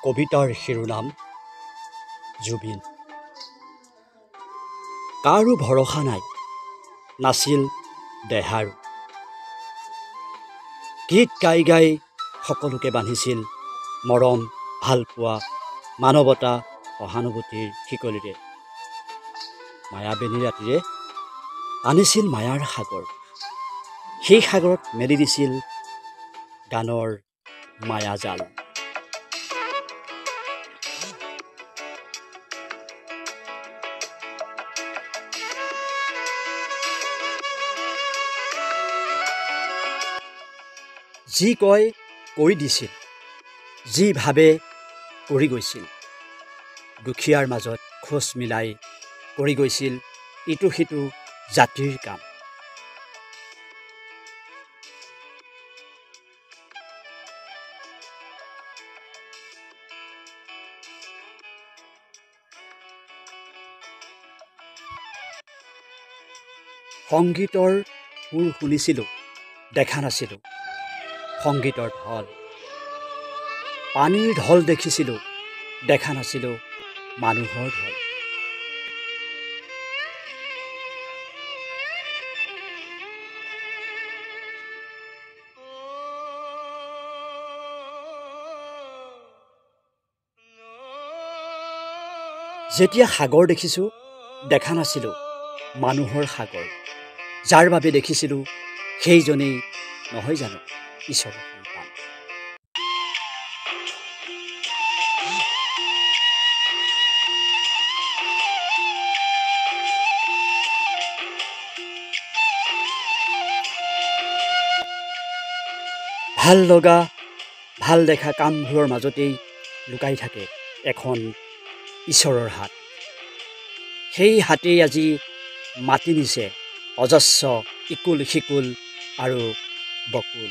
কবিতাৰ শিৰোনাম জুবিন। কাৰো ভৰসা নাই, নাছিল দেহাৰো। গীত গাই গাই সকলোকে বান্ধিছিল মৰম, ভালপোৱা, মানৱতা, সহানুভূতিৰ শিকলিৰে। মায়াবেনী ৰাতিৰে আনিছিল মায়াৰ সাগৰ, সেই সাগৰত মেলি দিছিল গানৰ মায়াজাল। যি কয় কৈ দিছিল, যি ভাবে কৰি গৈছিল, দুখীয়াৰ মাজত খোজ মিলাই কৰি গৈছিল ইটো সিটো জাতিৰ কাম। সংগীতৰ সুৰ শুনিছিলোঁ, দেখা নাছিলোঁ সংগীতৰ ঢল। পানীৰ ঢল দেখিছিলোঁ, দেখা নাছিলোঁ মানুহৰ ঢল। যেতিয়া সাগৰ দেখিছোঁ, দেখা নাছিলোঁ মানুহৰ সাগৰ। যাৰ বাবে দেখিছিলোঁ সেইজনেই নহয় জানো ঈশ্বৰৰ সন্তান। ভাল লগা, ভাল দেখা কামবোৰৰ মাজতেই লুকাই থাকে এখন ঈশ্বৰৰ হাত। সেই হাতেই আজি মাতি নিছে অজস্ৰ ইকুল সিকুল আৰু বকুল।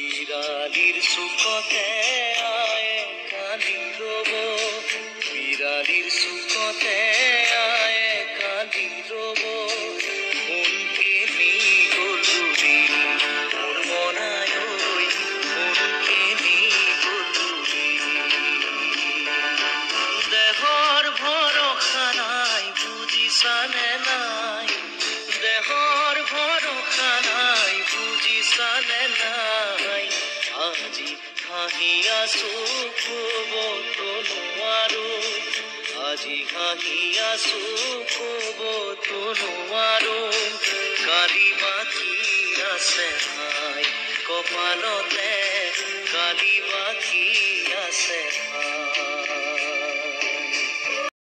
বিৰালিৰ চুকতে আয়ে কালি ৰব, বিৰালিৰ চুকতে আয়ে কালি ৰব। কোনকে নি গ'ল বুলি মোৰ মনাই ঐ, কোনকে নি গ'ল বুলি। দেহৰ ভৰসা নাই, বুজিছানে নাই, দেহৰ ভৰসা নাই, বুজিছানে নাই। আজি হাঁহি আছো ক'বতো নোৱাৰো, আজি হাঁহি আছো ক'বতো নোৱাৰো। কালি বাকী আছে হাই কপালতে, কালি বাকী আছে হাই।